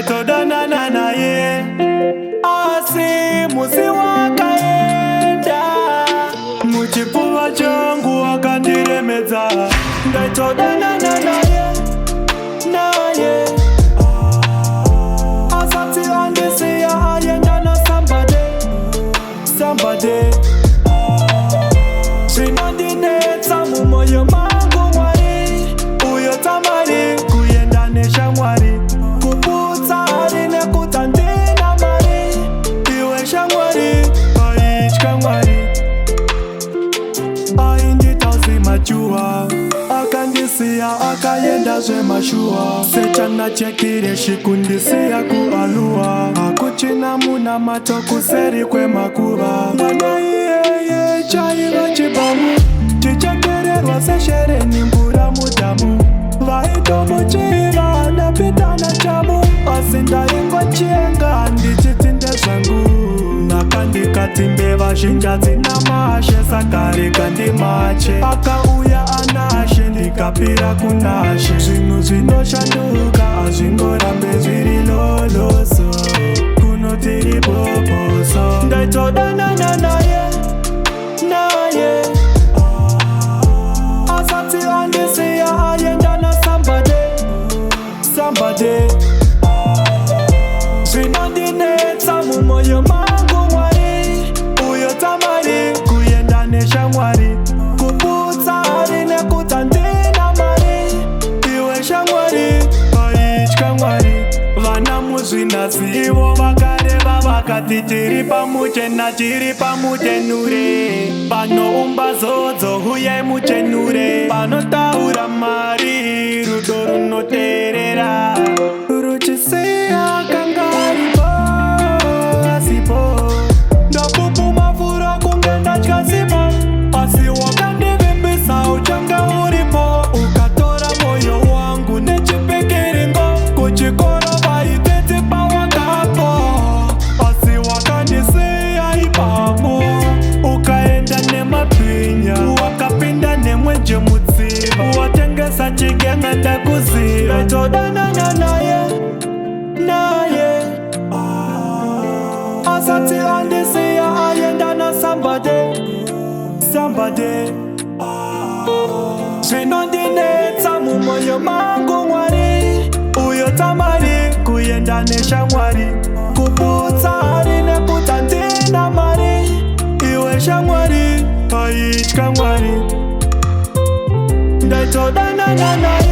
ndaitodana naye asi musi wakaenda muchipfuva changu akandiremedza ndaitodana naye asati andisiya ayenda na somebody zvinondinetsa mumoyo mangu mwari uyo tamari kuyenda neshamwari kuputsa ari nekuta ndina mari iwe shamwari aitya mwari ainditauzimajua akandisiya akayenda zvemashuwa sechanachekire shikundisiya kualuwa akuchina muna matokuseri kwemakuva mwana iyeye chaiva chibamu chichekererwa seshere nimbura mudhamu vaitomuchiva ndapitana chamu asi ndaingochienga ndichitinde zvangu nakandikati mbeva zhinja dzina mashe sakareka ndimache akauya anashe ndikapira kunashe zvinhu zvinoshanduka hazvingorambe zviri loloso kunotiri boboso ndaitodanana naye asati andisiya ayenda na somebody zvinondinetsa mumoyo mangu mwari uyo tamari kuyenda neshamwari kuputsa ari nekuta ndina mari iwe shamwari aitya mwari vana muzvinazivo vakareva vakati tiri pamuchena tiri pamutenure panoumba zodzo uyai muchenure panotaura mari rudo runoteerera ruchisiya kangaripo asipo ndapupumafura kunge ndatyasipo asi wakandivimbisa uchanga uripo ukatora moyo wangu nechipekerengo kuchikoro vaitete pawakapo asi wakandisiya ipapo ukaenda nemabhinya wakapinda nemwenje mutsiva watengesa chigenga ndakuziva ndaitodanana naye asati andisiya ayenda na somebody zvinondinetsa mumoyo mangu mwari uyo tamari kuyenda neshamwari kuputsa ari nekuta ndina mari iwe shamwari aitya mwari ndaitodanana naye